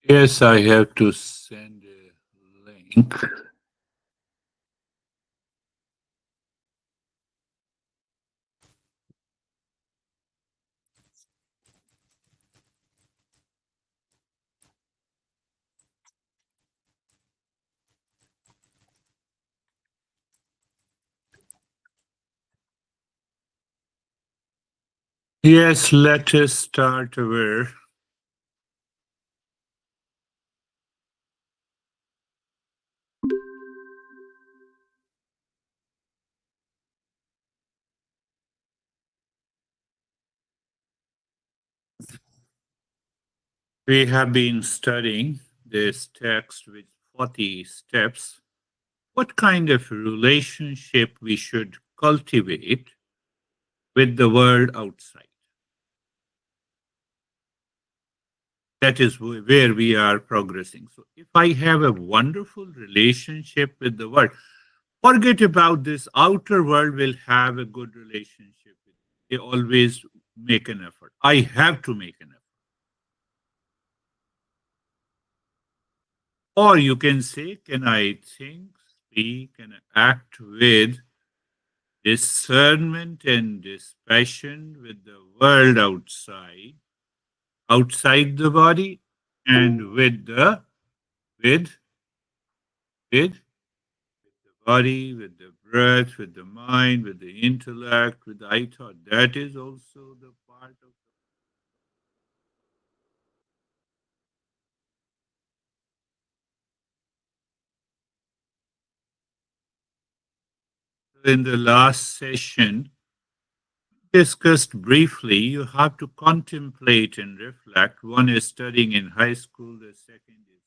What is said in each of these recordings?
Yes, I have to send a link. Yes, let us start where we have been studying this text with 40 steps. What kind of relationship we should cultivate with the world outside? That is where we are progressing. So, if I have a wonderful relationship with the world, forget about this outer world will have a good relationship with me. They always make an effort. I have to make an effort. Or you can say, can I think, speak, and act with discernment and dispassion with the world outside the body, and with with the body, with the breath, with the mind, with the intellect, with the I thought. That is also the part of in the last session discussed briefly, you have to contemplate and reflect. One is studying in high school, the second is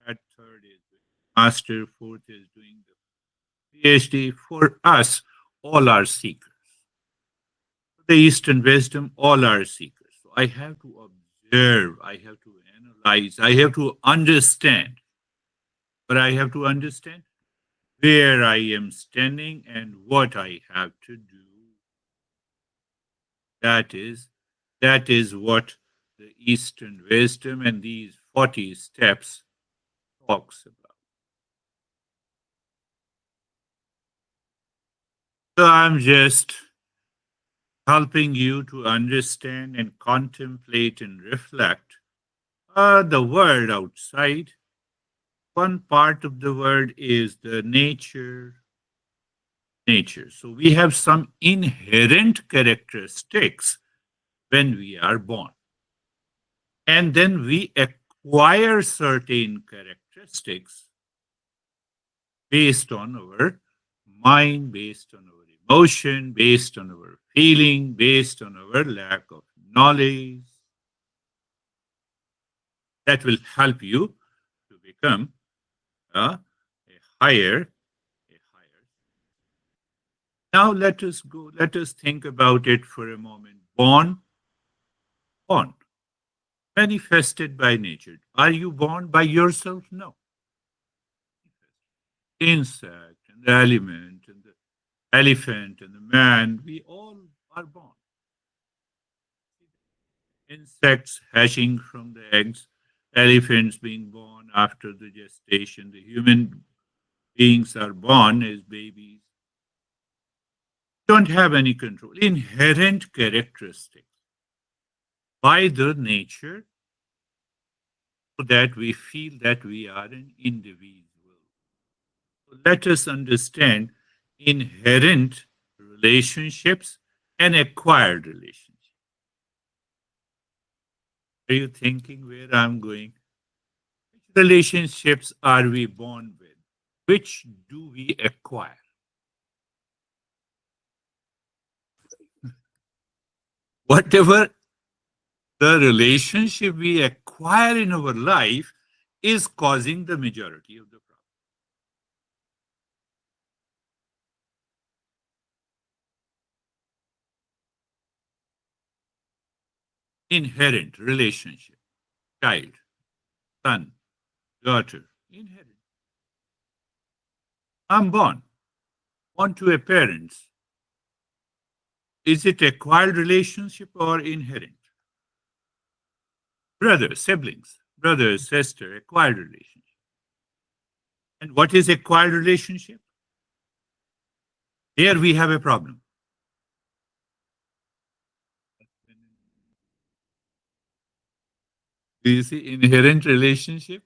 at third is doing master, fourth is doing the PhD. For us, all are seekers. The Eastern wisdom, all are seekers. So I have to observe, I have to analyze, I have to understand. But I have to understand where I am standing and what I have to do. That is that is what the Eastern wisdom and these 40 steps talks about. So I'm just helping you to understand and contemplate and reflect the world outside. One part of the world is the nature. So we have some inherent characteristics when we are born. And then we acquire certain characteristics based on our mind, based on our emotion, based on our feeling, based on our lack of knowledge. That will help you to become a higher. Now let us think about it for a moment. Born, manifested by nature. Are you born by yourself? No. Insect and the element and the elephant and the man, we all are born. Insects hatching from the eggs, elephants being born after the gestation, the human beings are born as babies. Don't have any control. Inherent characteristics by the nature so that we feel that we are an individual. So let us understand inherent relationships and acquired relationships. Are you thinking where I'm going? Which relationships are we born with? Which do we acquire? Whatever the relationship we acquire in our life is causing the majority of the problem. Inherent relationship, child, son, daughter, inherent. I'm born to a parents. Is it acquired relationship or inherent? Brothers, siblings. brother, sister, acquired relationship. And what is acquired relationship? Here we have a problem. Do you see inherent relationship,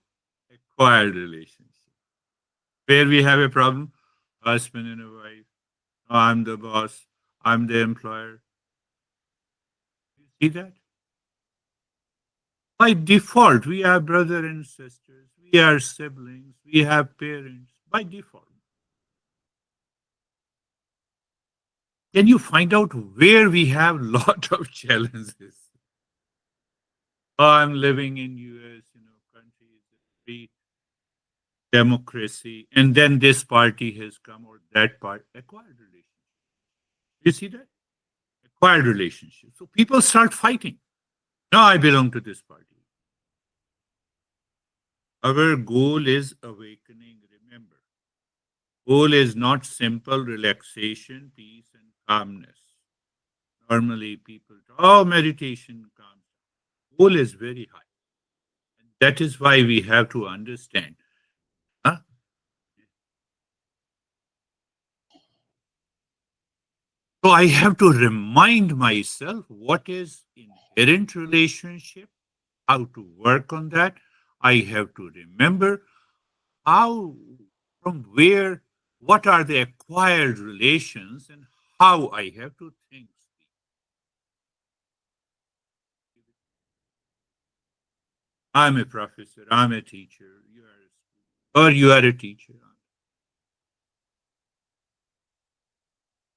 acquired relationship? Where we have a problem, husband and a wife. Oh, I'm the boss. I'm the employer. You see that? By default, we are brother and sisters. We are siblings. We have parents. By default. Can you find out where we have lot of challenges? Oh, I'm living in US, country is a free democracy, and then this party has come or that part acquired relationship. You see that? Acquired relationship. So people start fighting. No, I belong to this party. Our goal is awakening. Remember, goal is not simple relaxation, peace, and calmness. Normally, people talk, oh, meditation, calm. Goal is very high. And that is why we have to understand. Huh? So I have to remind myself what is inherent relationship, how to work on that. I have to remember how, from where, what are the acquired relations and how I have to think. I'm a professor, I'm a teacher, you are a student, or you are a teacher.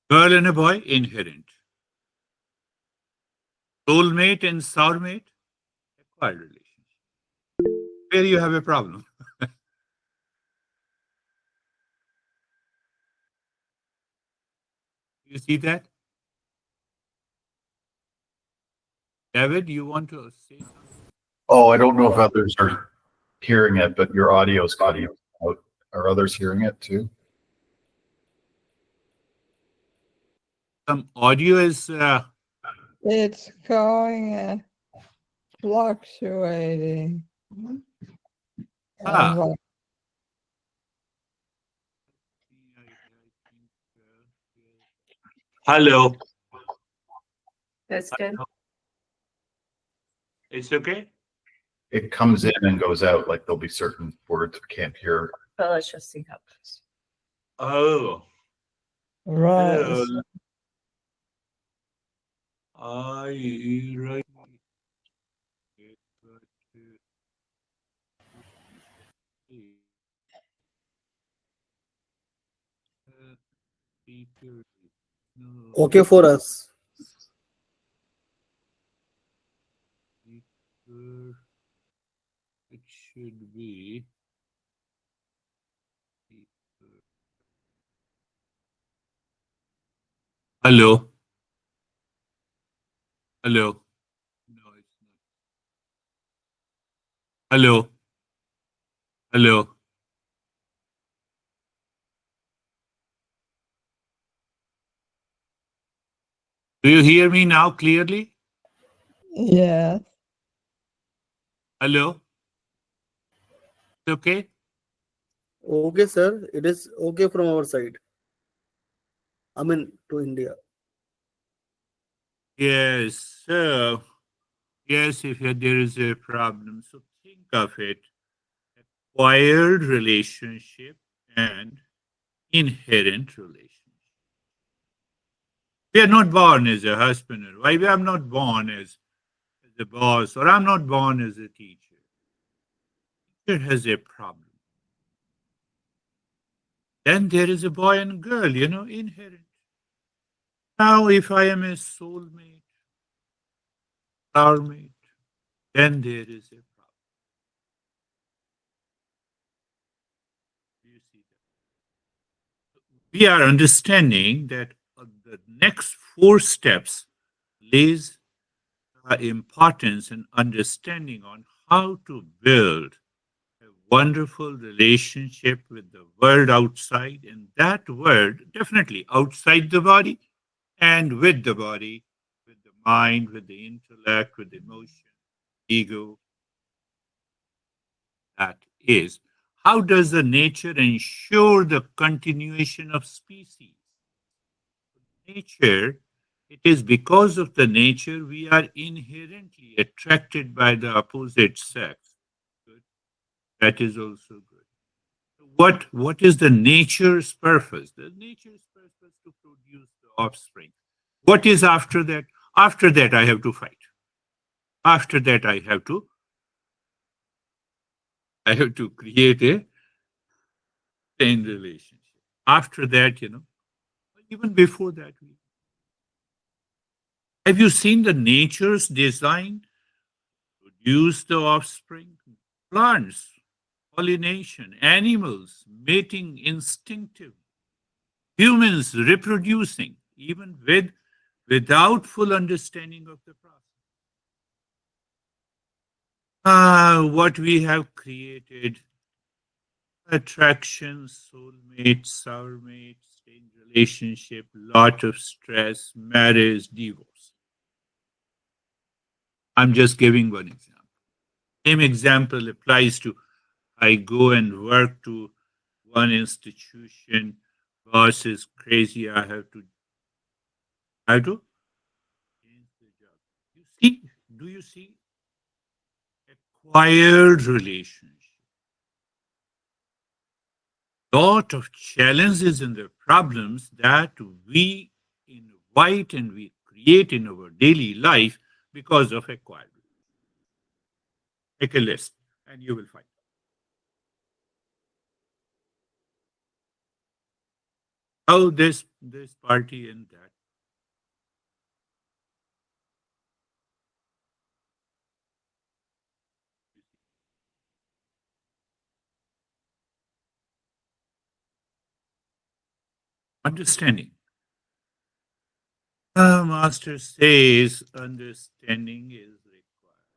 Girl and a boy, inherent. Soulmate and sourmate, acquired relationship. Where you have a problem. You see that? David, you want to say something? Oh, I don't know if others are hearing it, but your audio's cutting out. Are others hearing it too? Some audio is It's going and fluctuating. ah. Like, Hello. That's good. It's okay? It comes in and goes out. Like there'll be certain words we can't hear. But let's just see how it goes. Oh. right. Hello. I right. Okay for us. It should be. Hello. Hello. No, it's not. Hello. Hello. Do you hear me now clearly? Yes. Hello. It's okay? Okay, sir. It is okay from our side. I mean, to India. Yes. So, yes, if there is a problem, so think of it. Acquired relationship and inherent relationship. We are not born as a husband or wife. I'm not born as a boss, or I'm not born as a teacher. Teacher has a problem. Then there is a boy and girl, inherent. Now, if I am a soulmate, soulmate, then there is a problem. You see that? We are understanding that the next four steps lays importance and understanding on how to build a wonderful relationship with the world outside, and that world definitely outside the body and with the body, with the mind, with the intellect, with the emotion, ego. that is, how does the nature ensure the continuation of species? Nature, it is because of the nature we are inherently attracted by the opposite sex. Good. That is also good. What is the nature's purpose? The nature's purpose to produce the offspring. What is after that? After that, I have to fight. After that, I have to create a sane relationship. After that, even before that, have you seen the nature's design? Produce the offspring, plants, pollination, animals mating instinctive, humans reproducing, even without full understanding of the process. What we have created, attraction, soulmate, sourmate, strained relationship, lot of stress, marriage, divorce. I'm just giving one example. Same example applies to I go and work to one institution, boss is crazy, I have to change the job. You see, do you see acquired relationship? Lot of challenges and the problems that we invite and we create in our daily life because of acquired. Make a list and you will find. How this party and that. Understanding. Master says understanding is required.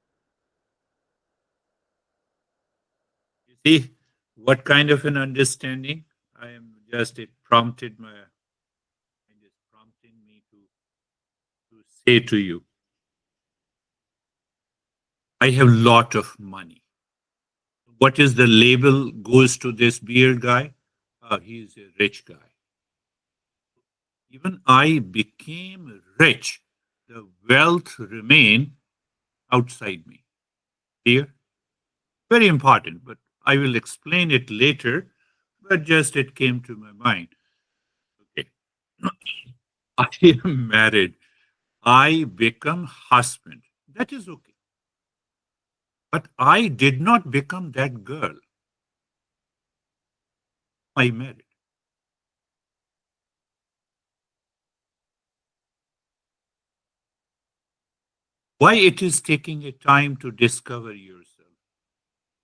You see, what kind of an understanding? I am just it prompted my mind is prompting me to say to you, I have lot of money. What is the label goes to this beard guy? He's a rich guy. Even I became rich. The wealth remain outside me. Clear? Very important, but I will explain it later. But just it came to my mind. Okay. I am married. I become husband. That is okay. But I did not become that girl. I married. Why it is taking a time to discover yourself?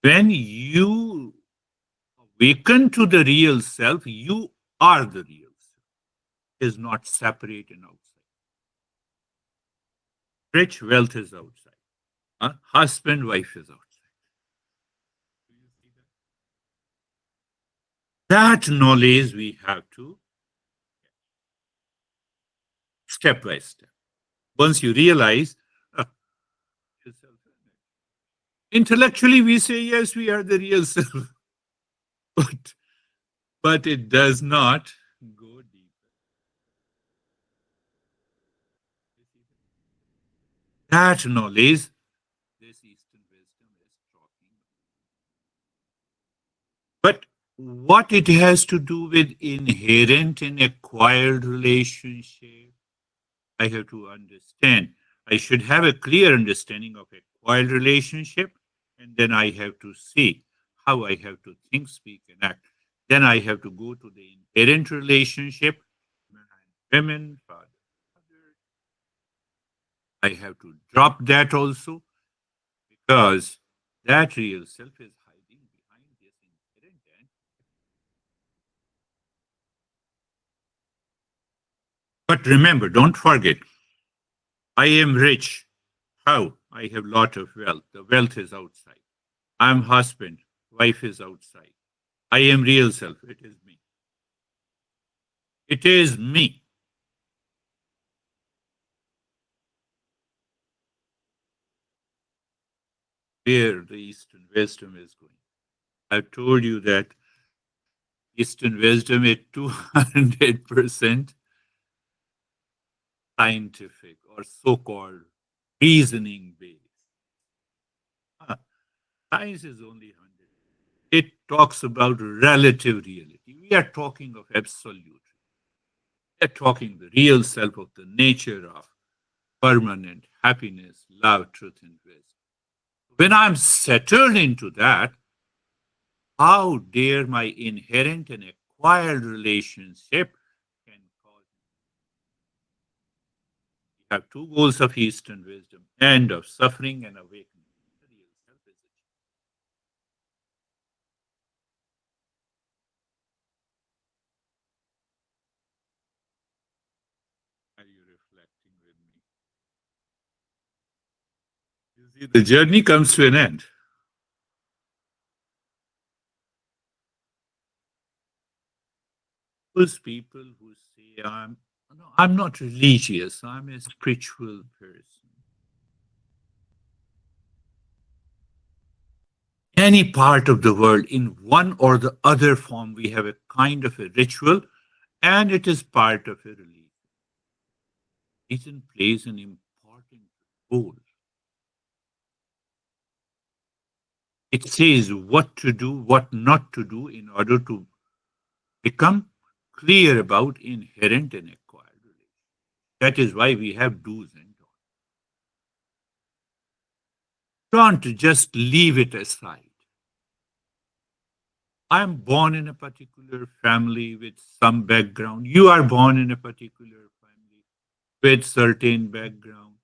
When you awaken to the real self, you are the real self. It is not separate and outside. Rich wealth is outside. Husband, wife is outside. Do you see that? That knowledge we have to step by step. Once you realize, uh, intellectually we say yes, we are the real self, but but it does not go deeper. That knowledge, this Eastern wisdom is talking. But what it has to do with inherent and acquired relationship, I have to understand. I should have a clear understanding of acquired relationship, and then I have to see how I have to think, speak, and act. Then I have to go to the inherent relationship, man, women, father, mother. I have to drop that also because that real self is hiding behind this inherent. And but remember, don't forget, I am rich. How? I have lot of wealth. The wealth is outside. I'm husband. Wife is outside. I am real self. It is me. It is me. Where the Eastern wisdom is going. I've told you that Eastern wisdom is 200% scientific or so called reasoning based. Ah, Science is only 100. It talks about relative reality. We are talking of absolute. We are talking the real self of the nature of permanent happiness, love, truth, and wisdom. When I'm settled into that, how dare my inherent and acquired relationship can cause? We have two goals of Eastern wisdom: end of suffering and awakening. The real self is achieved. Are you reflecting with me? You see, the journey comes to an end. Those people who say, no, I'm not religious, I'm a spiritual person. Any part of the world, in one or the other form, we have a kind of a ritual, and it is part of a religion. Religion plays an important role. It says what to do, what not to do in order to become clear about inherent and acquired relations. That is why we have do's and don'ts. Don't just leave it aside. I'm born in a particular family with some background. You are born in a particular family with certain background.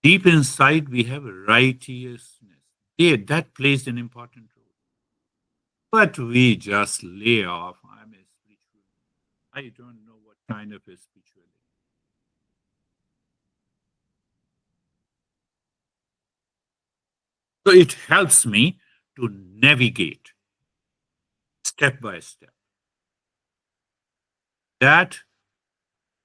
Deep inside, we have a righteousness. Yeah, that plays an important role. But we just lay off. I'm a spiritual. I don't know what kind of a spirituality. So it helps me to navigate step by step. That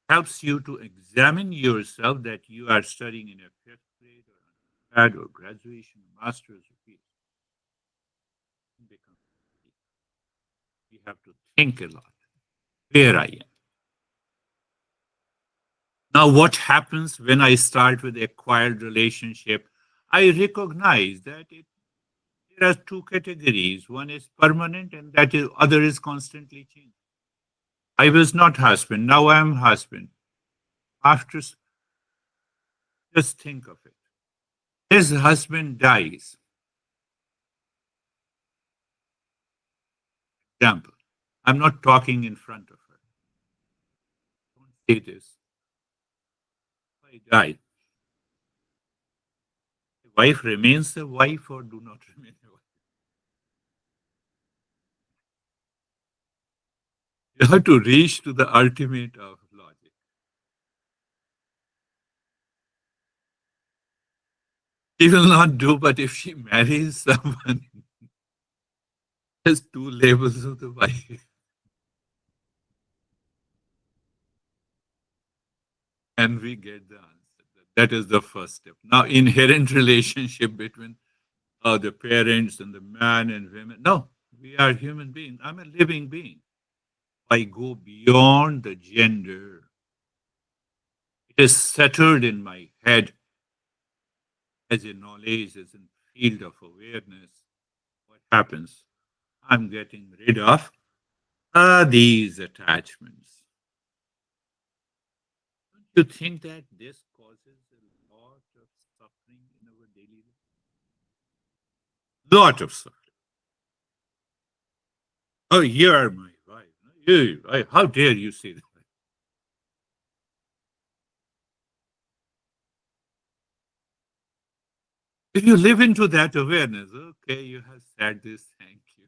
helps you to examine yourself that you are studying in a fifth grade or undergrad or graduation, master's or PhD. We have to think a lot. Where I am. Now, what happens when I start with acquired relationship? I recognize that there are two categories. One is permanent, and that is other is constantly changing. I was not husband. Now I am husband. After, just think of it. His husband dies. Example. I'm not talking in front of her. Don't say this. I die. The wife remains a wife or do not remain a wife. You have to reach to the ultimate of logic. She will not do, but if she marries someone, has two labels of the wife, and we get the answer. That is the first step. Now, inherent relationship between the parents and the man and women. No, we are human beings. I'm a living being. I go beyond the gender. It is settled in my head as a knowledge, as a field of awareness. What happens? I'm getting rid of these attachments. Don't you think that this causes a lot of suffering in our daily life? Lot of suffering. Oh, you are my wife. How dare you say that? If you live into that awareness, okay, you have said this, thank you.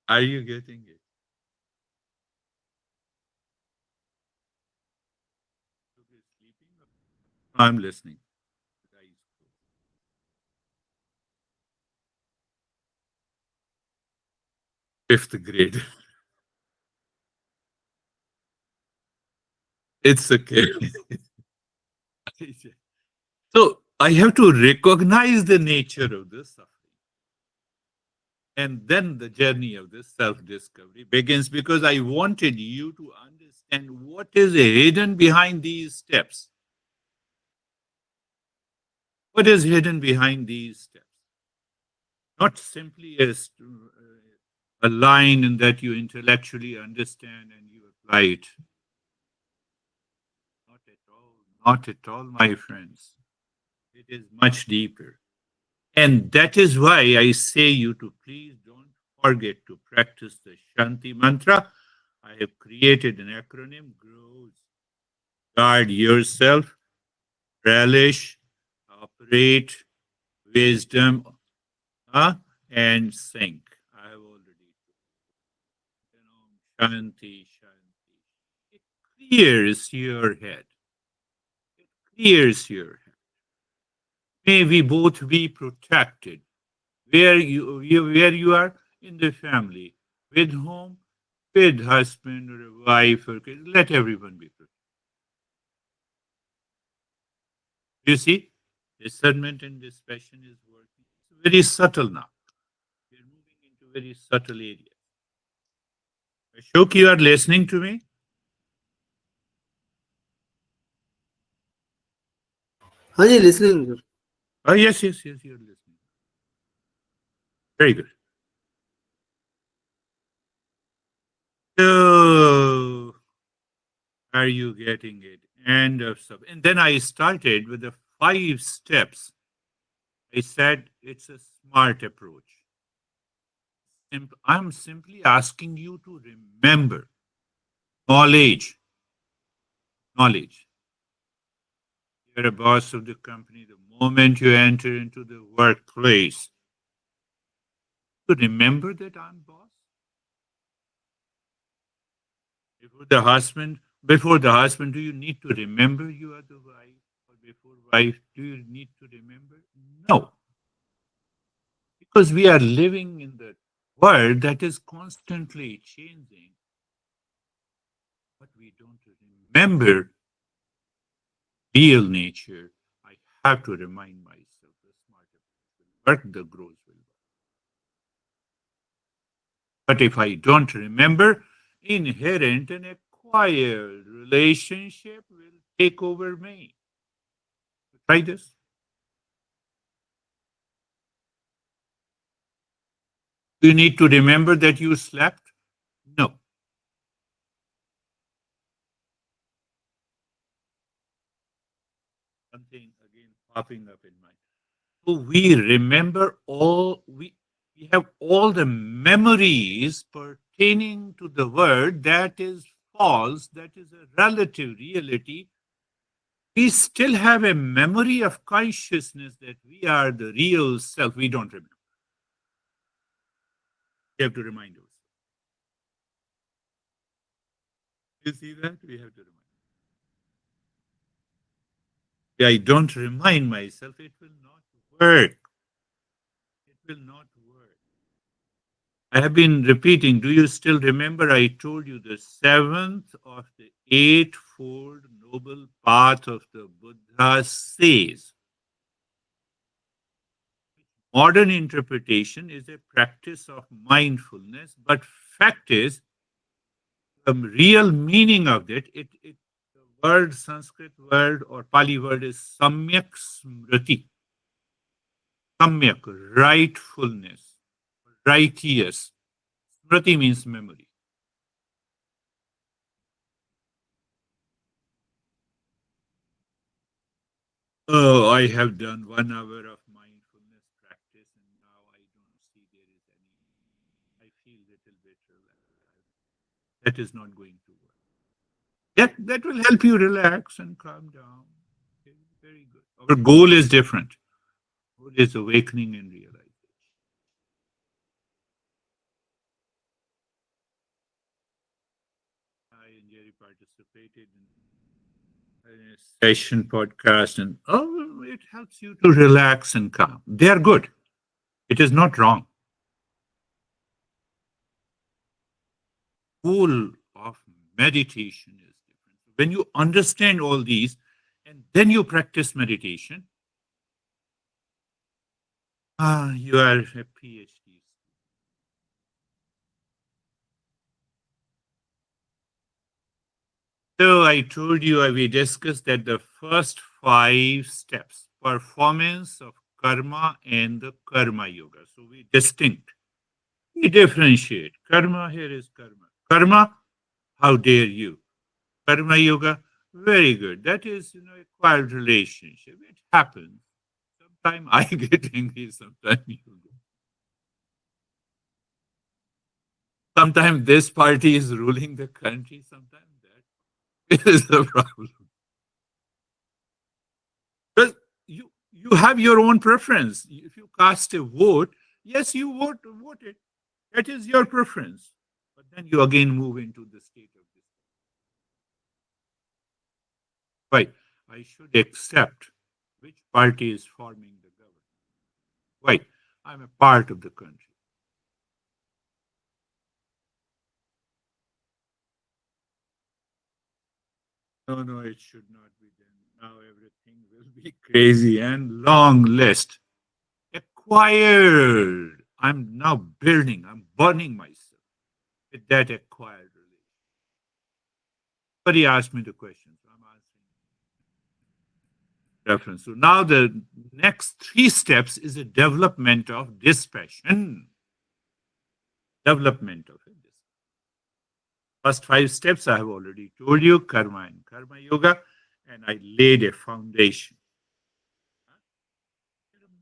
Are you getting it? Okay, sleeping? I'm listening. Fifth grade. It's okay. So I have to recognize the nature of the suffering. And then the journey of this self-discovery begins, because I wanted you to understand what is hidden behind these steps. What is hidden behind these steps? Not simply as a line that you intellectually understand and you apply it. Not at all. Not at all, my friends. It is much deeper. And that is why I say you to please don't forget to practice the Shanti mantra. I have created an acronym: GROWS. Guard yourself, relish, operate, wisdom, and think. I have already Shanti, Shanti. It clears your head. It clears your head. May we both be protected. Where you are in the family, with whom, with husband or a wife or kid, let everyone be protected. You see, discernment and dispassion is working. It's very subtle now. We're moving into very subtle areas. Ashok, you are listening to me? हाँ जी listening sir. Oh, yes, yes, yes, you're listening. Very good. So, are you getting it? End of sub. And then I started with the 5 steps. I said it's a smart approach. I'm simply asking you to remember knowledge. Knowledge. You're a boss of the company. The moment you enter into the workplace, to remember that I'm boss. Before the husband, do you need to remember you are the wife? Or before wife, do you need to remember? No, because we are living in the world that is constantly changing, but we don't remember real nature. I have to remind myself the smart approach will work, the growth will work. But if I don't remember, inherent and acquired relationship will take over me. Try this. You need to remember that you slept? No. Something again popping up in mind. So we remember we have all the memories pertaining to the word that is false, that is a relative reality. We still have a memory of consciousness that we are the real self. We don't remember. We have to remind ourselves. You see that? We have to remind. If I don't remind myself, it will not work. It will not work. I have been repeating. Do you still remember? I told you the 7th of the eightfold noble path of the Buddha says modern interpretation is a practice of mindfulness, but fact is, the real meaning of the word, Sanskrit word or Pali word is samyak smriti. Samyak, rightfulness, righteous. Smriti means memory. Oh, I have done 1 hour of mindfulness practice and now I don't see there is any. I feel little bit relaxed. That is not going to work. Yeah, that will help you relax and calm down. Okay, very good. Our goal is different. Goal is awakening and realization. I and Jerry participated in a session podcast, and it helps you to relax and calm. They are good. It is not wrong. Goal of meditation is different. When you understand all these, and then you practice meditation, You are a PhD. So I told you, we discussed that the first 5 steps, performance of karma and the karma yoga. So we distinct, we differentiate. Karma, here is karma. Karma, how dare you? Karma yoga, very good. That is, a quiet relationship. It happens. Sometimes I get angry, sometimes you get. Sometimes this party is ruling the country, sometimes that is the problem. Because you have your own preference. If you cast a vote, yes, you vote it. That is your preference. But then you again move into the state of this. Why? I should accept which party is forming the government. Why? I'm a part of the country. No, no, it should not be done. Now everything will be crazy and long list. Acquired. I'm now building, I'm burning myself with that acquired relation. But he asked me the question, so I'm answering reference. So now the next 3 steps is a development of dispassion. Development of it. First 5 steps I have already told you, karma and karma yoga, and I laid a foundation.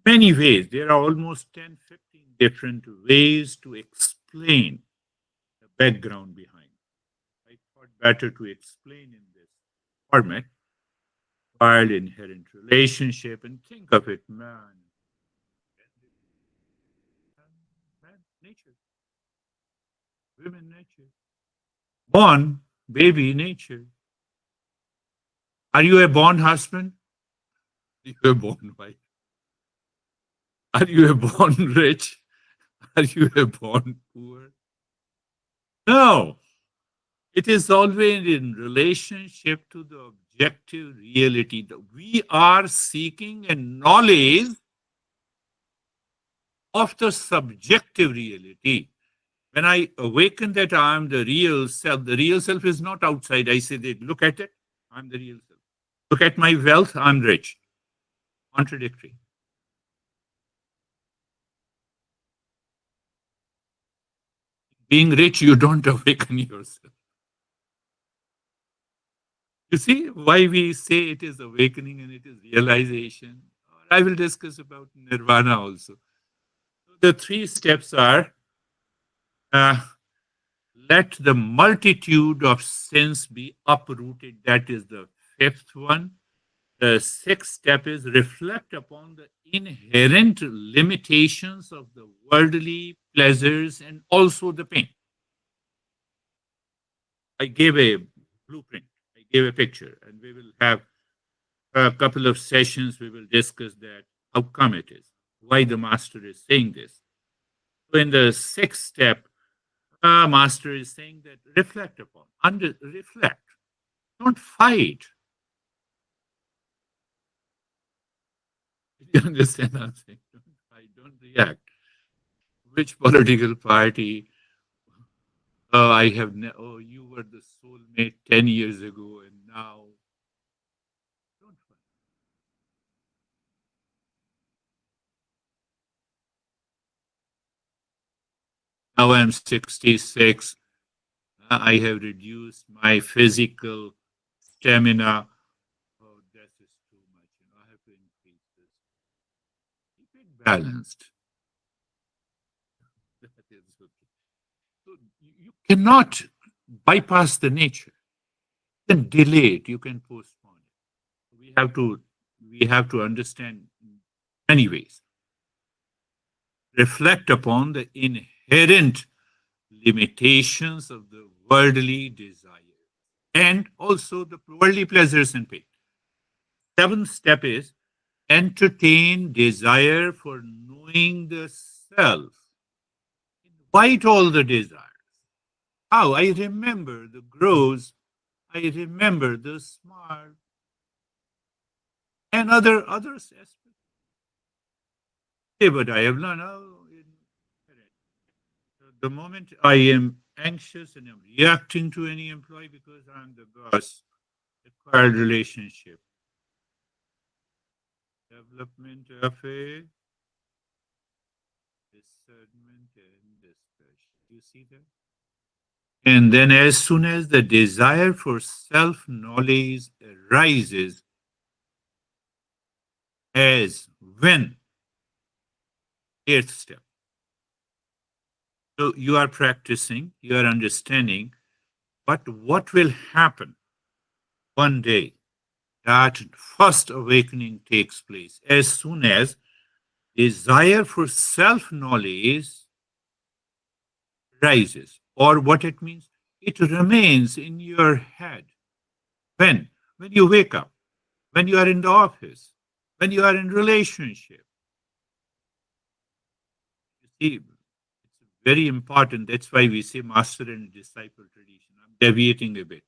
Many ways. There are almost 10, 15 different ways to explain the background behind. I thought better to explain in this format, wild inherent relationship, and think of it, man, nature, women, nature, born, baby, nature. Are you a born husband? Are you a born wife? Are you a born rich? Are you a born poor? No. It is always in relationship to the objective reality that we are seeking a knowledge of the subjective reality. When I awaken that I am the real self is not outside. I say that look at it, I'm the real self. Look at my wealth, I'm rich. Contradictory. Being rich, you don't awaken yourself. You see why we say it is awakening and it is realization. I will discuss about nirvana also. The 3 steps are uh, let the multitude of sins be uprooted. That is the 5th one. The 6th step is reflect upon the inherent limitations of the worldly pleasures and also the pain. I gave a blueprint, I gave a picture, and we will have a couple of sessions. We will discuss that, how come it is, why the master is saying this. So in the 6th step, master is saying that reflect upon, reflect, don't fight. You understand what I'm saying? Don't fight, don't react. Which political party? Oh, you were the soulmate 10 years ago, and now don't fight. Now I'm 66. I have reduced my physical stamina. Oh, this is too much. I have to increase this. Keep it balanced. That is okay. So you cannot bypass the nature. You can delay it. You can postpone it. We have to understand in many ways. Reflect upon the inherent limitations of the worldly desire and also the worldly pleasures and pain. 7th step is entertain desire for knowing the self. Invite all the desires. How? I remember the grows, I remember the smart, and other aspects. Okay, but I have learned. The moment I am anxious and I'm reacting to any employee because I'm the boss, acquired relationship, development of a discernment and discussion. You see that? And then, as soon as the desire for self knowledge arises, as when, eighth step. So, you are practicing, you are understanding, but what will happen one day? That first awakening takes place as soon as desire for self knowledge rises, or what it means, it remains in your head. When you wake up, when you are in the office, when you are in relationship. You see, it's very important. That's why we say master and disciple tradition. I'm deviating a bit.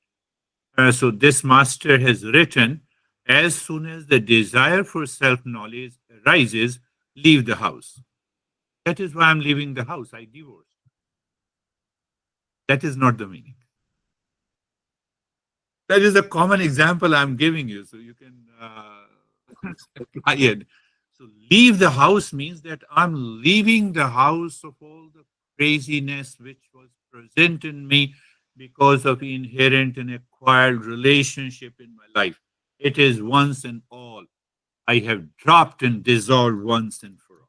So this master has written, as soon as the desire for self knowledge arises, leave the house. That is why I'm leaving the house. I divorced. That is not the meaning. That is a common example I'm giving you, so you can apply it. So leave the house means that I'm leaving the house of all the craziness which was present in me because of inherent and acquired relationship in my life. It is once and all. I have dropped and dissolved once and for all.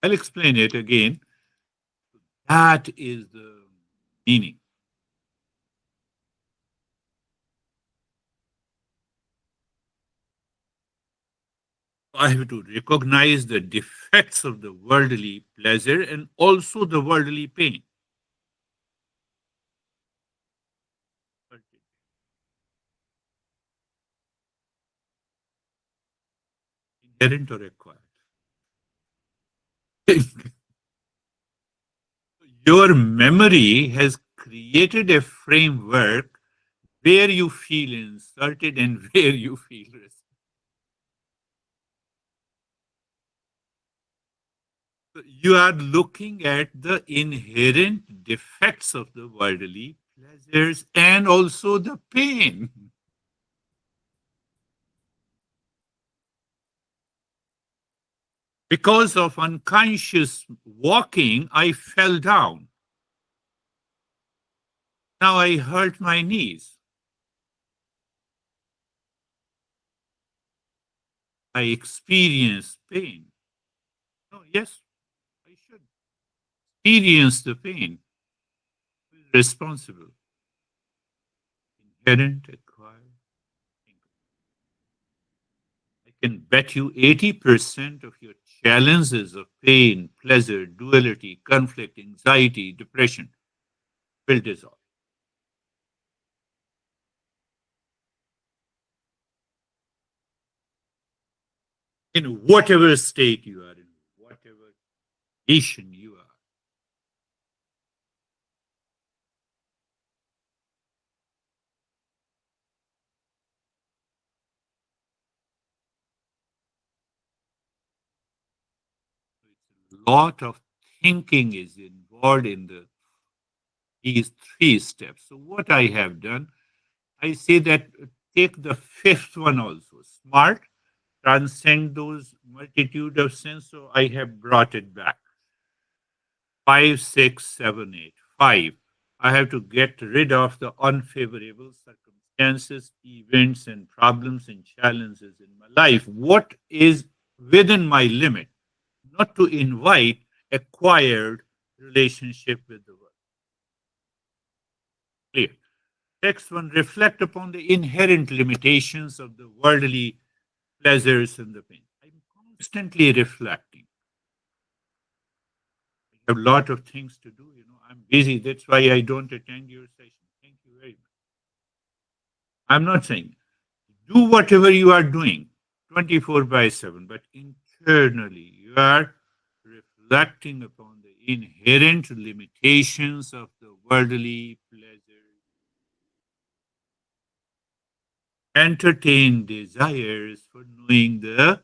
I'll explain it again. That is the meaning. I have to recognize the defects of the worldly pleasure and also the worldly pain. Inherent or acquired. Your memory has created a framework where you feel inserted and where you feel respected. So you are looking at the inherent defects of the worldly pleasures and also the pain. Because of unconscious walking, I fell down. Now I hurt my knees. I experience pain. No, yes, I should experience the pain. Who is responsible? Inherent, acquired. I can bet you 80% of your challenges of pain, pleasure, duality, conflict, anxiety, depression will dissolve. In whatever state you are in, whatever condition you are. It's a lot of thinking is involved in these three steps. So what I have done, I say that take the fifth one also, smart, transcend those multitude of sins. So I have brought it back. 5, 6, 7, 8. 5. I have to get rid of the unfavorable circumstances, events, and problems and challenges in my life. What is within my limit? Not to invite acquired relationship with the world. Clear. Text 1, reflect upon the inherent limitations of the worldly pleasures and the pain. I'm constantly reflecting. I have a lot of things to do. I'm busy. That's why I don't attend your session. Thank you very much. I'm not saying do whatever you are doing 24 by 7, but internally you are reflecting upon the inherent limitations of the worldly pleasure. entertain desires for knowing the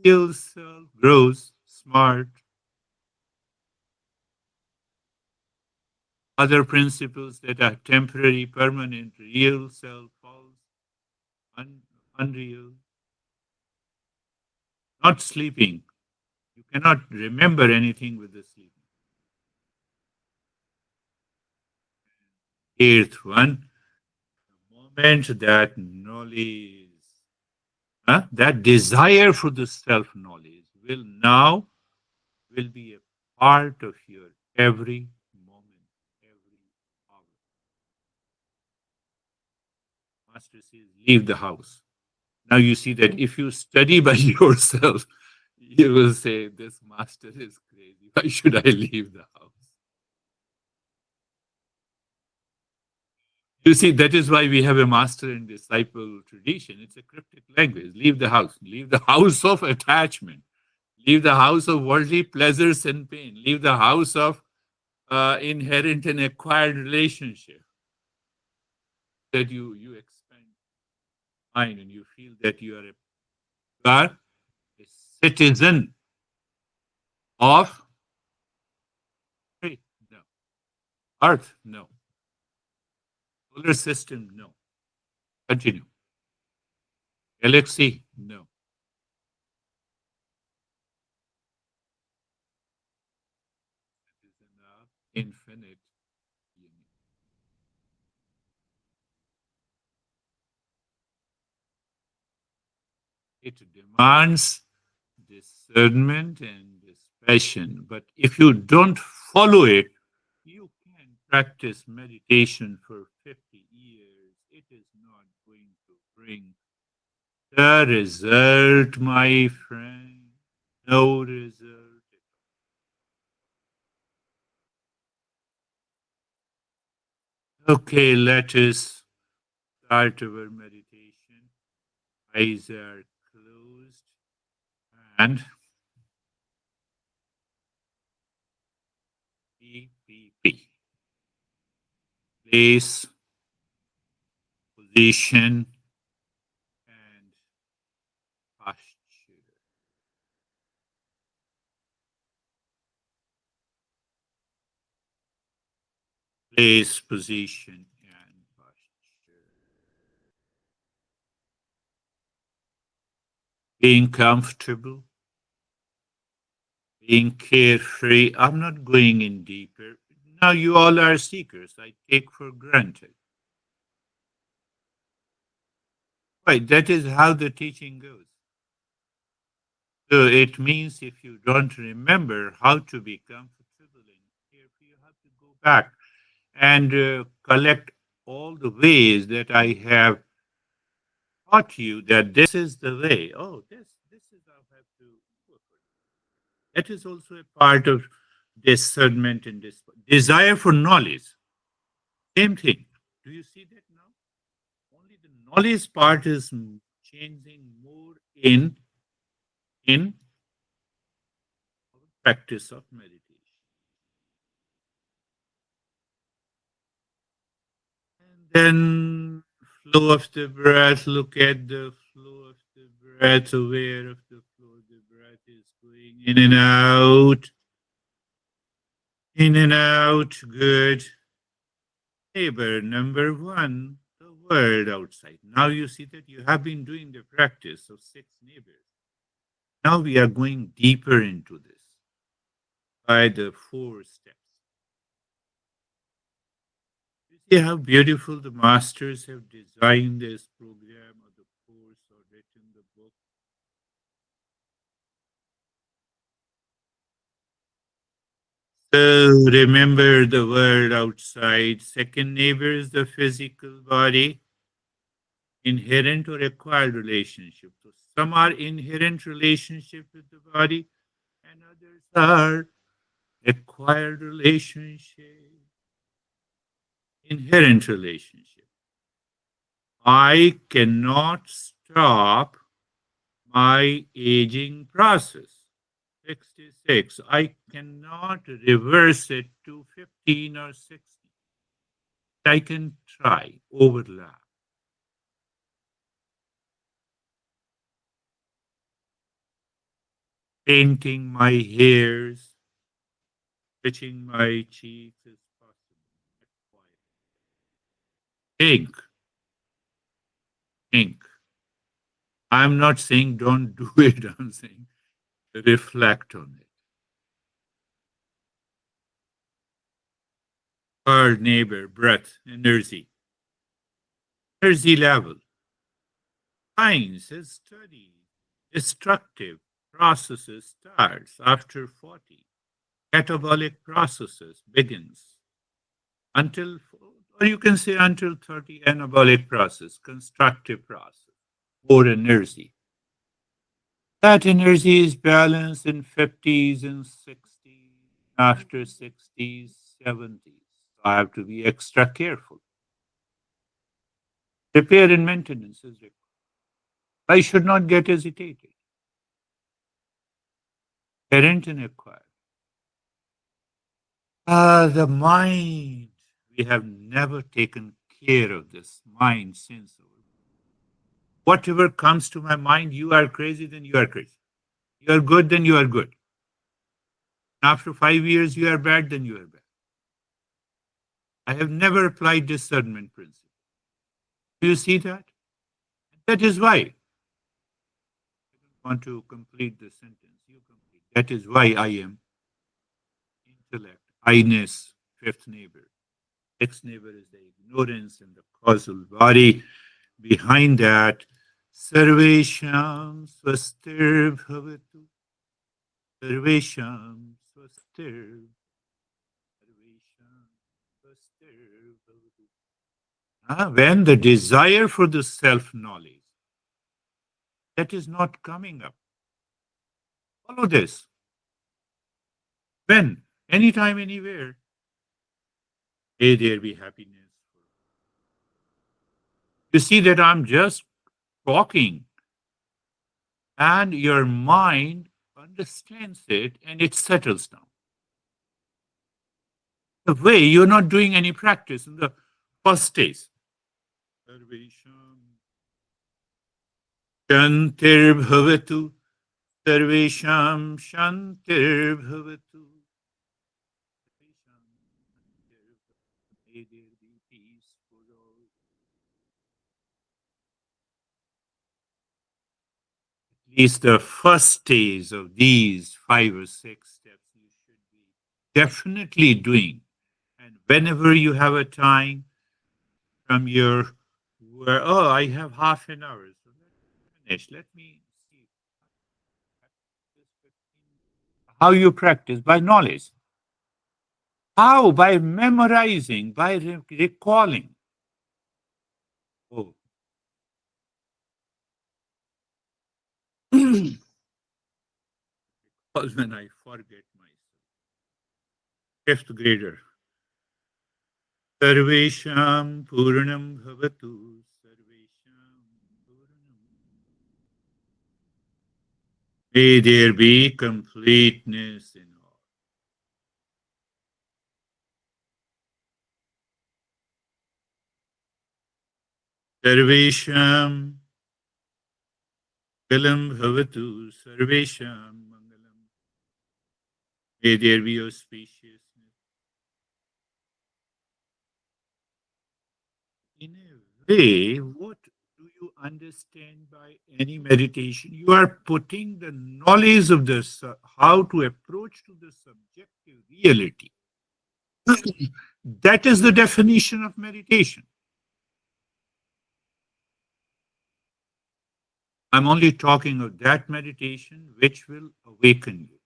real self grows smart. Other principles that are temporary, permanent, real self false, un- unreal. Not sleeping. You cannot remember anything with the sleeping. Eighth one, the moment that knowledge, that desire for the self knowledge will be a part of your every moment, every hour. Master says, leave the house. Now you see that if you study by yourself, you will say, this master is crazy. Why should I leave the house? You see, that is why we have a master and disciple tradition. It's a cryptic language. Leave the house. Leave the house of attachment. Leave the house of worldly pleasures and pain. Leave the house of inherent and acquired relationship that you expand mind and you feel that you are a citizen of hey, no. Earth, no. Solar system, no. Continue. Galaxy, no. Citizen of infinite union. It demands discernment and dispassion. But if you don't follow it, you can practice meditation for 50 years. It is not going to bring the result, my friend. No result. Okay, let us start our meditation. Eyes are closed and PPP. Place, position, and posture. Place, position, and posture. Being comfortable, being carefree. I'm not going in deeper. Now you all are seekers. I take for granted. Right, that is how the teaching goes. So it means if you don't remember how to be comfortable and carefree, you have to go back and collect all the ways that I have taught you that this is the way. Oh, this is how I have to work. That is also a part of discernment and desire for knowledge. Same thing. Do you see that now? Only the knowledge part is changing more in our practice of meditation. And then flow of the breath. Look at the flow of the breath. Aware of the flow. The breath is going in and out. In and out. Good. Neighbor number one, the world outside. Now you see that you have been doing the practice of six neighbors. Now we are going deeper into this by the four steps. You see how beautiful the masters have designed this program or the course or written the book. So remember the world outside. Second neighbor is the physical body, inherent or acquired relationship. So some are inherent relationship with the body, and others are acquired relationship, inherent relationship. I cannot stop my aging process. 66. I cannot reverse it to 15 or 16. I can try, overlap. painting my hairs, stitching my cheeks as possible. Think, think. I'm not saying don't do it, I'm saying reflect on it. Our neighbor, breath, energy. Energy level. Science has studied destructive processes starts after 40. Catabolic processes begins until, or you can say until 30, anabolic process, constructive process, more energy. That energy is balanced in 50s and 60s, after 60s, 70s. So I have to be extra careful. Repair and maintenance is required. I should not get hesitated. Parent and acquired. The mind. We have never taken care of this mind since. Whatever comes to my mind, you are crazy, then you are crazy. You are good, then you are good. After 5 years, you are bad, then you are bad. I have never applied discernment principle. Do you see that? That is why. I don't want to complete the sentence. You complete. That is why I am intellect, I-ness, fifth neighbor. Sixth neighbor is the ignorance and the causal body. Behind that, Sarvesham Swastir Bhavatu. Sarvesham Swastir. Sarvesham Swastir Bhavatu. When the desire for the self knowledge that is not coming up, follow this. When, anytime, anywhere, may there be happiness. You see that I'm just talking, and your mind understands it and it settles down. The way you're not doing any practice in the first stage. Sarvesham Shantir Bhavatu. Sarvesham Shantir Bhavatu. May there be peace for all. At least the first stage of these 5 or 6 steps you should be definitely doing. And whenever you have a time from your where, oh, I have half an hour, so let me finish. Let me see how you practice by knowledge. How? By memorizing, by recalling. Oh, because when I forget myself. Fifth grader. Sarvesham Purnam Bhavatu. Sarvesham Purnam. May there be completeness in all. Sarvesham Mangalam Bhavatu. Sarvesham Mangalam. May there be auspiciousness. In a way, what do you understand by any meditation? You are putting the knowledge of this, how to approach to the subjective reality. That is the definition of meditation. I'm only talking of that meditation which will awaken you,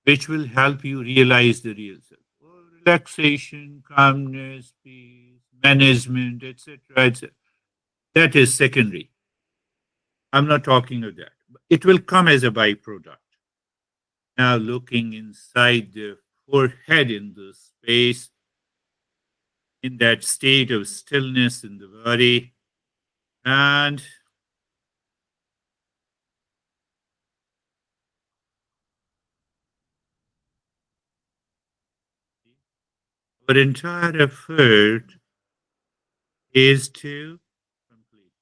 which will help you realize the real self. Relaxation, calmness, peace, management, etc., etc. That is secondary. I'm not talking of that. It will come as a byproduct. Now looking inside the forehead in the space, in that state of stillness in the body, and our entire effort is to complete.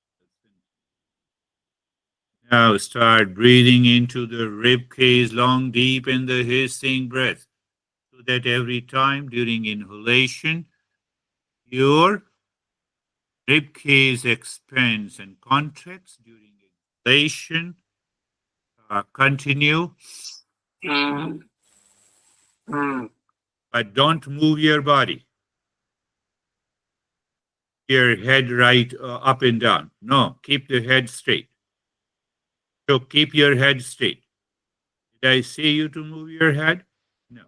Now start breathing into the rib cage long, deep in the hissing breath, so that every time during inhalation, your rib cage expands and contracts during exhalation. Continue, but don't move your body, your head right up and down. No, keep the head straight. So keep your head straight. Did I say you to move your head? No.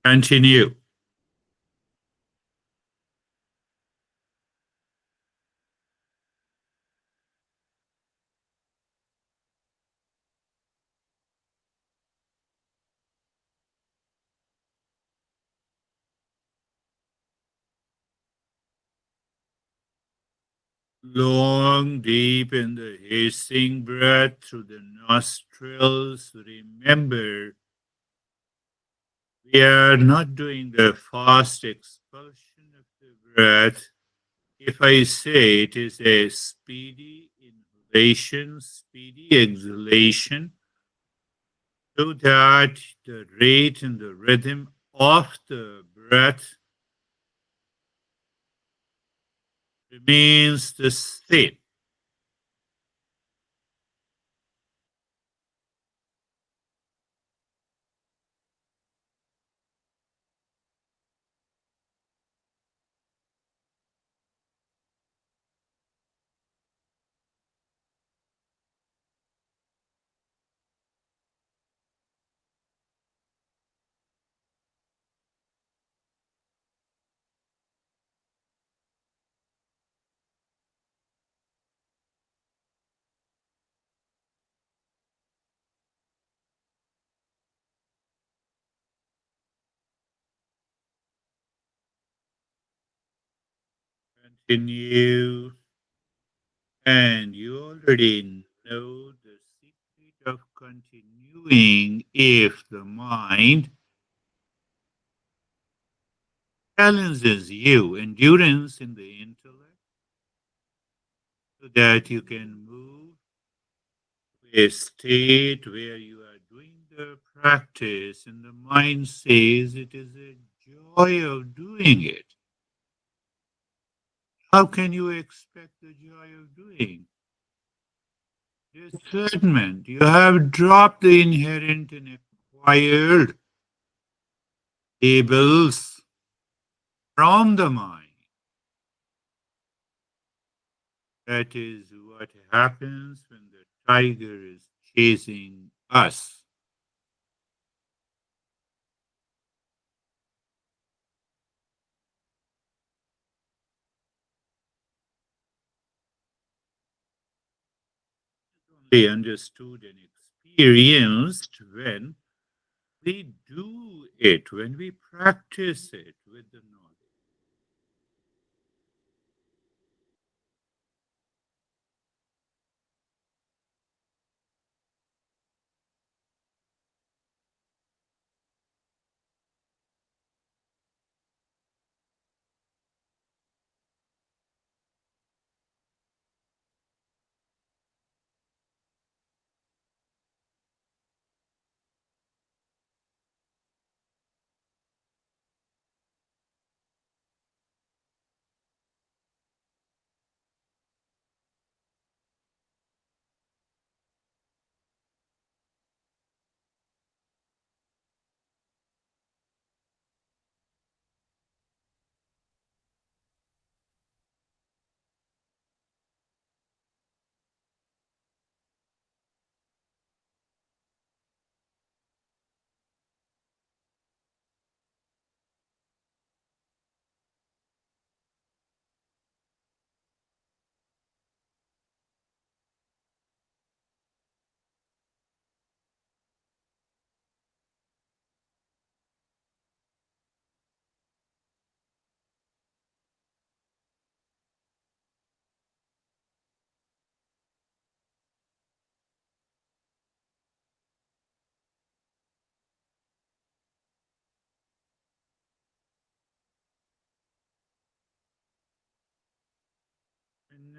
Continue. Continue. Long, deep in the hissing breath through the nostrils. Remember, we are not doing the fast expulsion of the breath. If I say it is a speedy inhalation, speedy exhalation, so that the rate and the rhythm of the breath remains the same. Continue. And you already know the secret of continuing if the mind challenges you, endurance in the intellect, so that you can move to a state where you are doing the practice and the mind says it is a joy of doing it. How can you expect the joy of doing? Discernment. You have dropped the inherent and acquired labels from the mind. That is what happens when the tiger is chasing us. Only understood and experienced when we do it, when we practice it with the knowledge.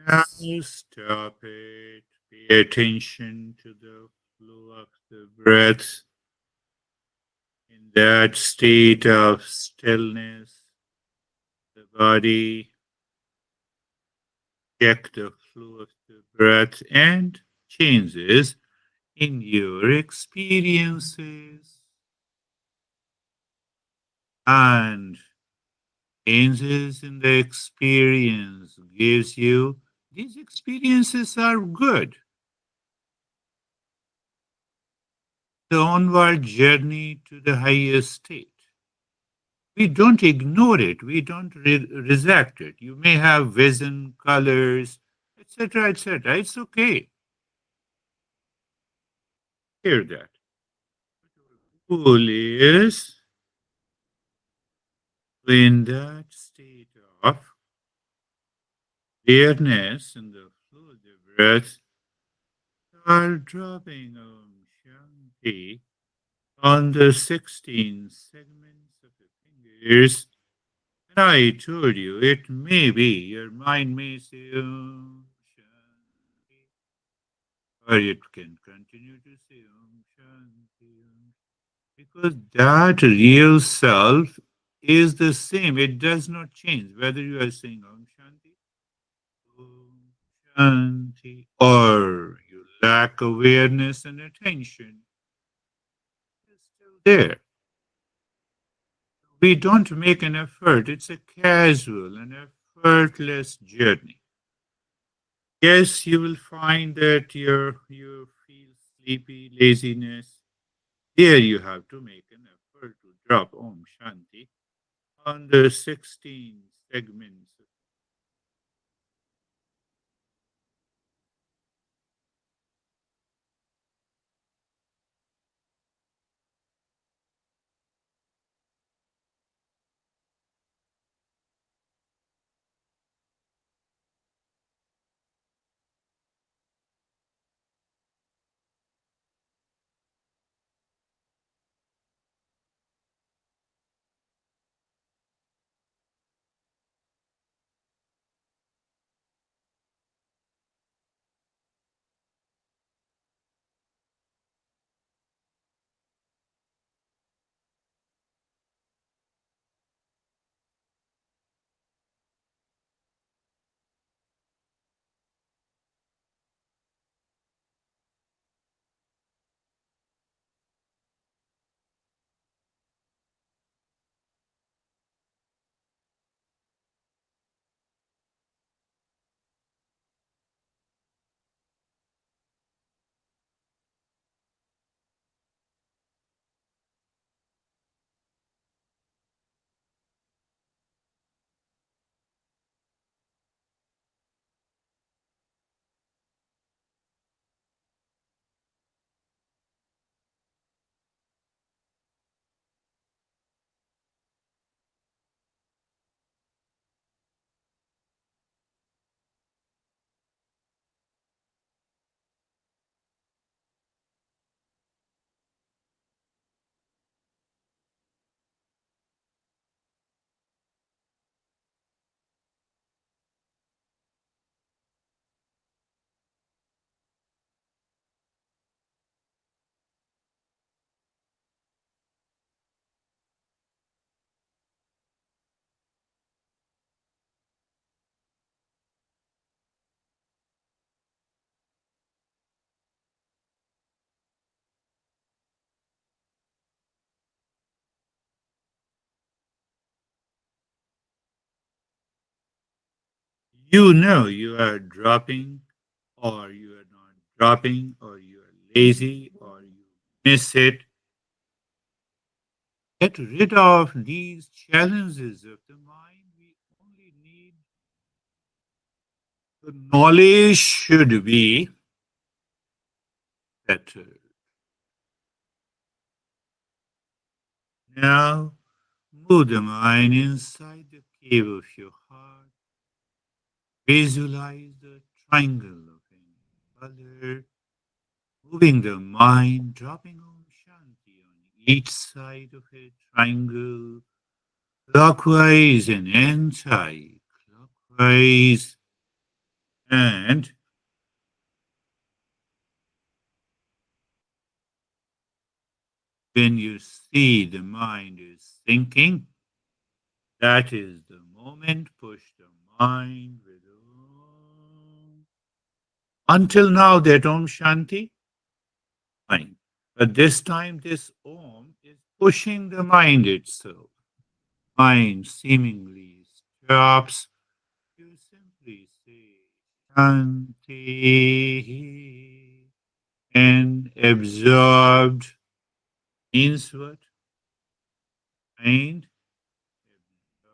Now stop it. Pay attention to the flow of the breath in that state of stillness. The body check the flow of the breath and changes in your experiences. And changes in the experience gives you these experiences are good. The onward journey to the highest state. We don't ignore it, we don't reject it. You may have vision, colors, etc., etc. It's okay. Hear that. Goal is in that state of awareness in the flow of the breath, start dropping Om Shanti on the 16 segments of the fingers. And I told you, it may be your mind may say Om Shanti, or it can continue to say Om Shanti, because that real self is the same. It does not change whether you are saying Om Shanti, Om Shanti, or you lack awareness and attention. It's still there. We don't make an effort. It's a casual and effortless journey. Yes, you will find that you feel sleepy, laziness. There you have to make an effort to drop Om Shanti on the 16 segments. You know you are dropping, or you are not dropping, or you are lazy, or you miss it. Get rid of these challenges of the mind. We only need the knowledge should be better. Now move the mind inside the cave of your heart. Visualize the triangle of any color, moving the mind, dropping Om Shanti on each side of a triangle, clockwise and anti-clockwise, And when you see the mind is thinking, that is the moment push the mind with Om. Until now, that Om Shanti, fine. But this time, this Om is pushing the mind itself. Mind seemingly stops. You simply say Shanti and absorbed means what? Mind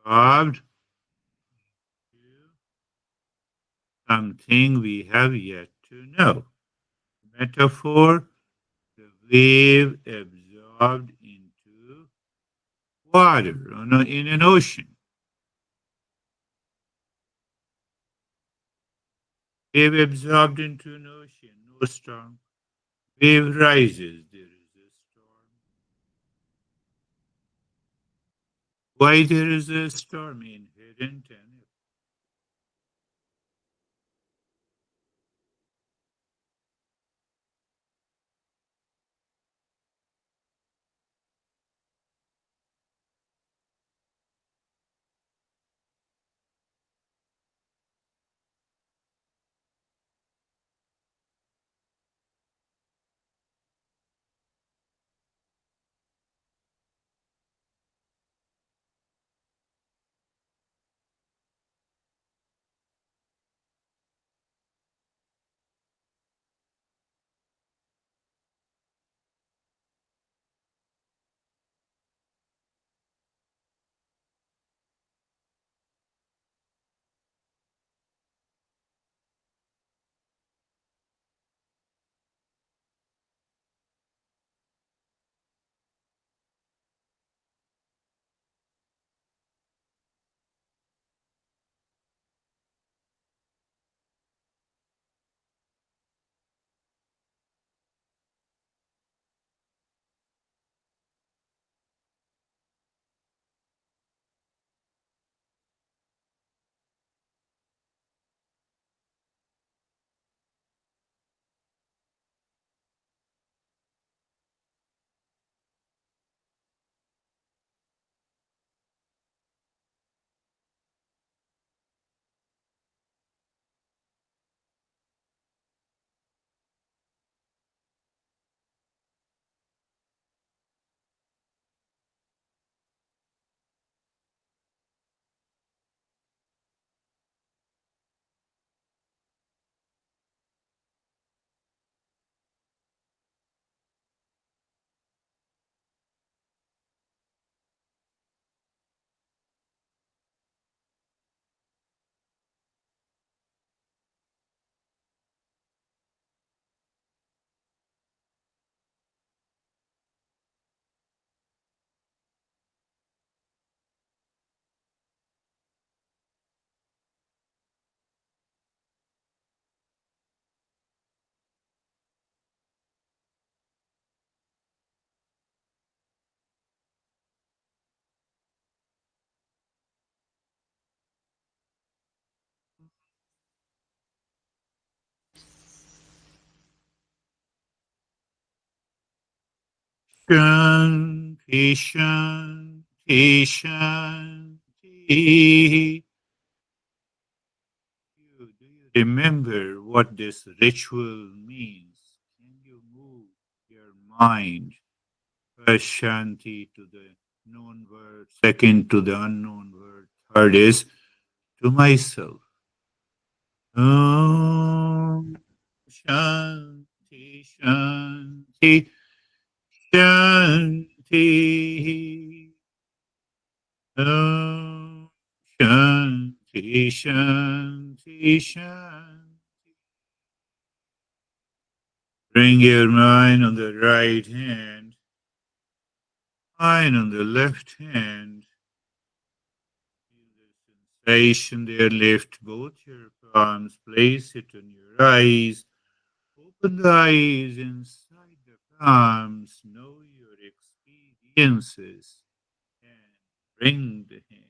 absorbed something we have yet to know. Metaphor, the wave absorbed into water in an ocean. Wave absorbed into an ocean, no storm. Wave rises, there is a storm. Why there is a storm inherent and Shanti, Shanti, Shanti. Do you remember what this ritual means? Can you move your mind first Shanti to the known word, second to the unknown word, third is to myself. Om Shanti, Shanti, Shanti. Om Shanti, Shanti, Shanti. Bring your mind on the right hand, mind on the left hand. Feel the sensation there. Lift both your palms, place it on your eyes. Open the eyes inside the palms. Know your experiences and bring the hand.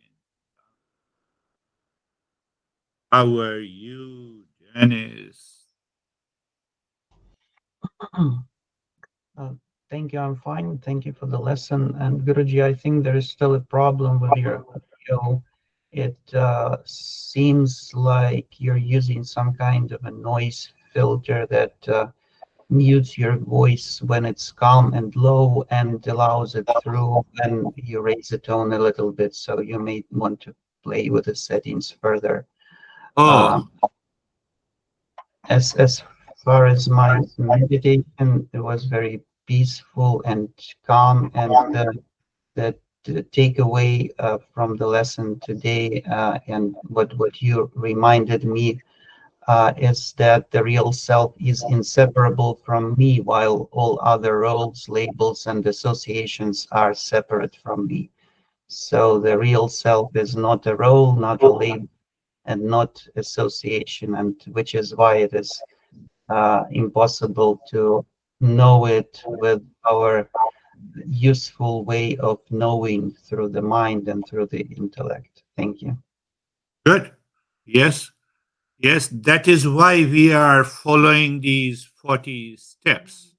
How are you Dennis. Uh, Thank you. I'm fine. Thank you for the lesson. And Guruji, I think there is still a problem with your audio. It seems like you're using some kind of a noise filter that mutes your voice when it's calm and low and allows it through when you raise the tone a little bit. So you may want to play with the settings further. Oh, As far as my meditation, it was very peaceful and calm, and the takeaway from the lesson today and what you reminded me is that the real self is inseparable from me, while all other roles, labels, and associations are separate from me. So the real self is not a role, not a label, and not association, and which is why it is impossible to know it with our useful way of knowing through the mind and through the intellect. Thank you. good. Yes, yes, that is why we are following these 40 steps.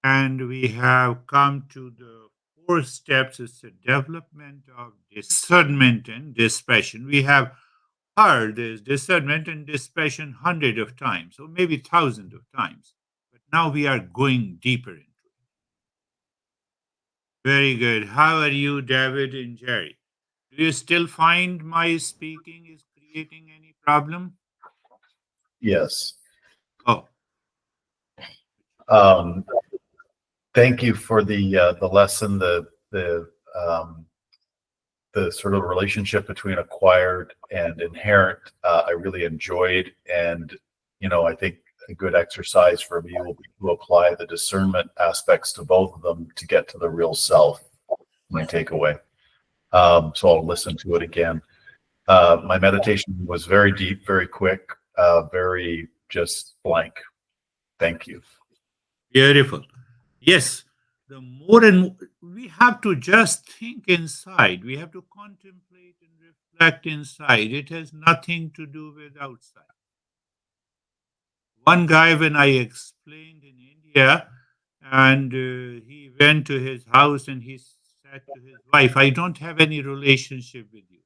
And we have come to the 4 steps. It's the development of discernment and dispassion. We have heard this discernment and dispassion hundred of times, or maybe thousands of times. But now we are going deeper into it. Very good. How are you, David and Jerry? Do you still find my speaking is creating any problem? Yes. Oh, Um, Thank you for the lesson, the sort of relationship between acquired and inherent. I really enjoyed, and I think a good exercise for me will be to apply the discernment aspects to both of them to get to the real self. My takeaway. So I'll listen to it again. My meditation was very deep, very quick, very just blank. Thank you. beautiful. Yes, the more and more, we have to just think inside. We have to contemplate and reflect inside. It has nothing to do with outside. One guy, when I explained in India, and he went to his house and he said to his wife, I don't have any relationship with you.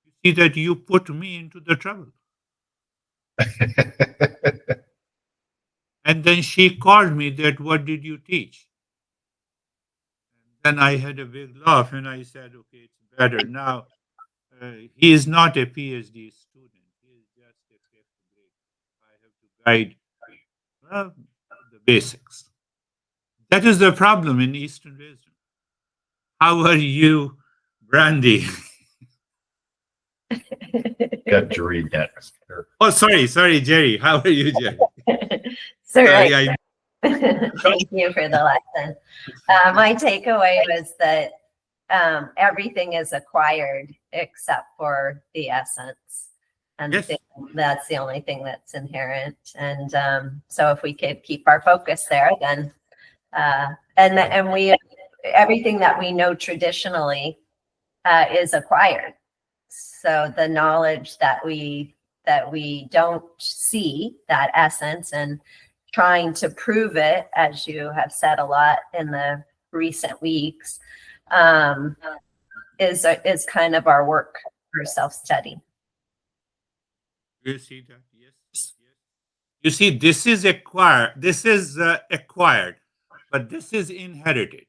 You see that you put me into the trouble. And then she called me that, what did you teach? And then I had a big laugh and I said, okay, it's better. Now, he is not a PhD student. He is just a fifth grade. I have to guide the basics. That is the problem in Eastern wisdom. How are you, Brandy? Got Jerry next. Oh, sorry, Jerry. How are you, Jerry? So Sorry, right. Thank you for the lesson. My takeaway was that everything is acquired except for the essence. And Yes. that's the only thing that's inherent. And so if we could keep our focus there, then and we everything that we know traditionally is acquired. So the knowledge that we don't see, that essence, and trying to prove it, as you have said a lot in the recent weeks, is kind of our work for self-study. You see that? Yes. Yes. You see, this is acquired. This is acquired, but this is inherited.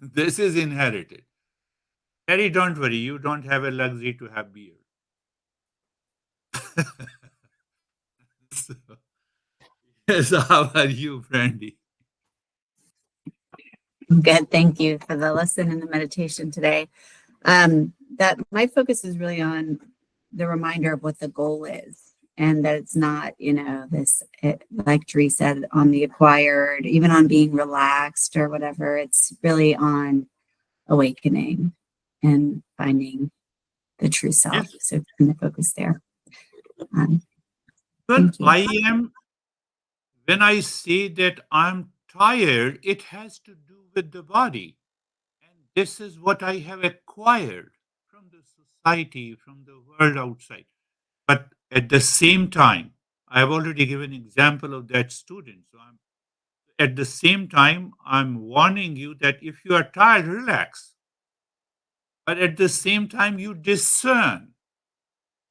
This is inherited. Harry, don't worry. You don't have a luxury to have beard. so, yes, how are you, Brandy? Good. Thank you for the lesson and the meditation today. That my focus is really on the reminder of what the goal is, and that it's not, like Tree said, on the acquired, even on being relaxed or whatever. It's really on awakening and finding the true self. Yes. So I'm the focus there. Well, Thank you. I am, when I say that I'm tired, it has to do with the body. And this is what I have acquired from the society, from the world outside. But at the same time, I have already given example of that student. So at the same time, I'm warning you that if you are tired, relax. But at the same time, you discern.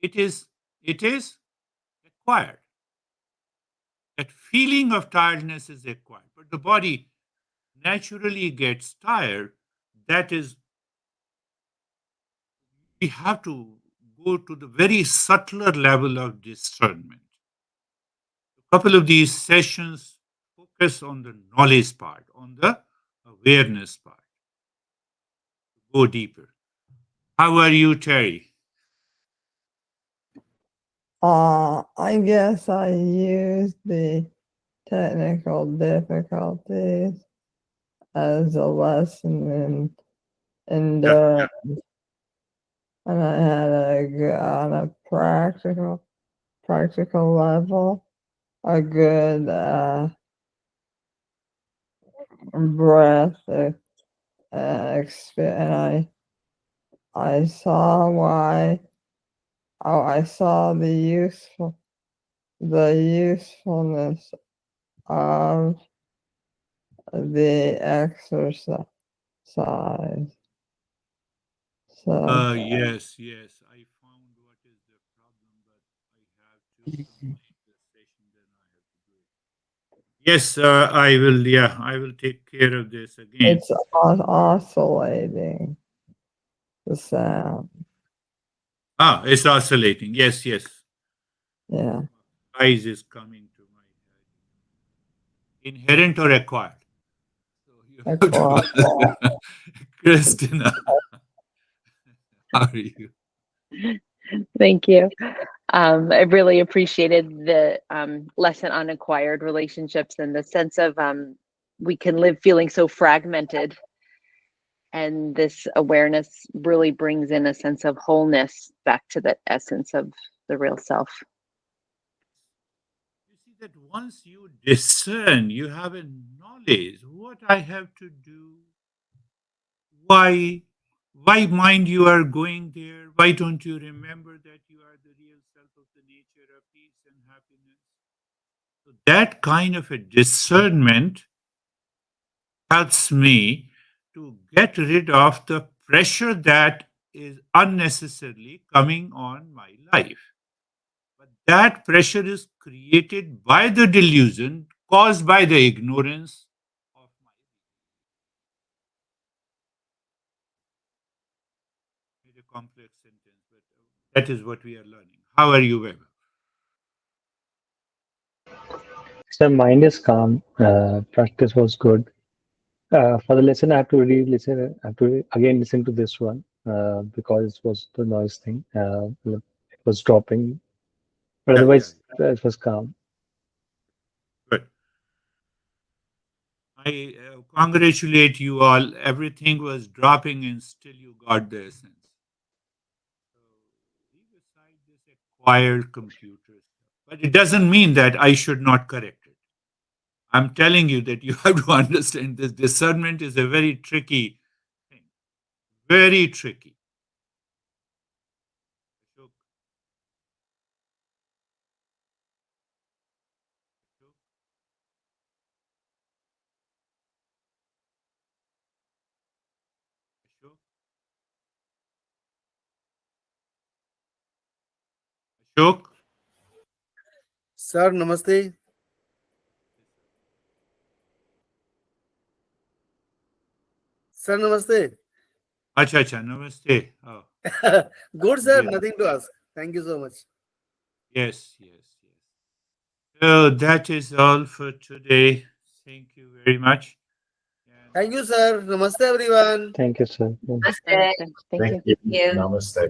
It is acquired. That feeling of tiredness is acquired. But the body naturally gets tired. That is, we have to go to the very subtler level of discernment. A couple of these sessions focus on the knowledge part, on the awareness part. Go deeper. How are you, Terry? I guess I used the technical difficulties as a lesson in endurance. And I had on a practical level, a good breath and I saw why. Oh, I saw the usefulness of the exercise. So Yes, yes. I found what is the problem, but I have to complete the session, then I have to do it. Yes, I will. Yeah, I will take care of this again. it's oscillating the sound. Ah, it's oscillating. Yes, yes. Yeah, Eyes is coming to my head. Inherent or acquired? So you have acquired. to. Christina, how are you? Thank you. I really appreciated the lesson on acquired relationships and the sense of we can live feeling so fragmented. And this awareness really brings in a sense of wholeness back to the essence of the real self. You see that once you discern, you have a knowledge what I have to do, why mind you are going there, why don't you remember that you are the real self of the nature of peace and happiness. So that kind of a discernment helps me to get rid of the pressure that is unnecessarily coming on my life. But that pressure is created by the delusion caused by the ignorance of my. Made a complex sentence, but that is what we are learning. How are you, Weber? So mind is calm. Practice was good. For the lesson, I have to re-listen. I have to again listen to this one because it was the noise thing. It was dropping, but Yeah, otherwise it was calm. good. I congratulate you all. Everything was dropping and still you got the essence. So leave aside this acquired computer stuff. But it doesn't mean that I should not correct it. I'm telling you that you have to understand this discernment is a very tricky thing. Very tricky. Ashok, Ashok, Ashok, Ashok. Sir, namaste. Sir, namaste. Acha, acha, namaste. Oh, Good, sir. yeah. Nothing to ask. Thank you so much. Yes, yes, yes. So that is all for today. Thank you very much. And Thank you, sir. Namaste, everyone. Thank you, sir. Yeah. Namaste. Thank you. Thank you. Namaste.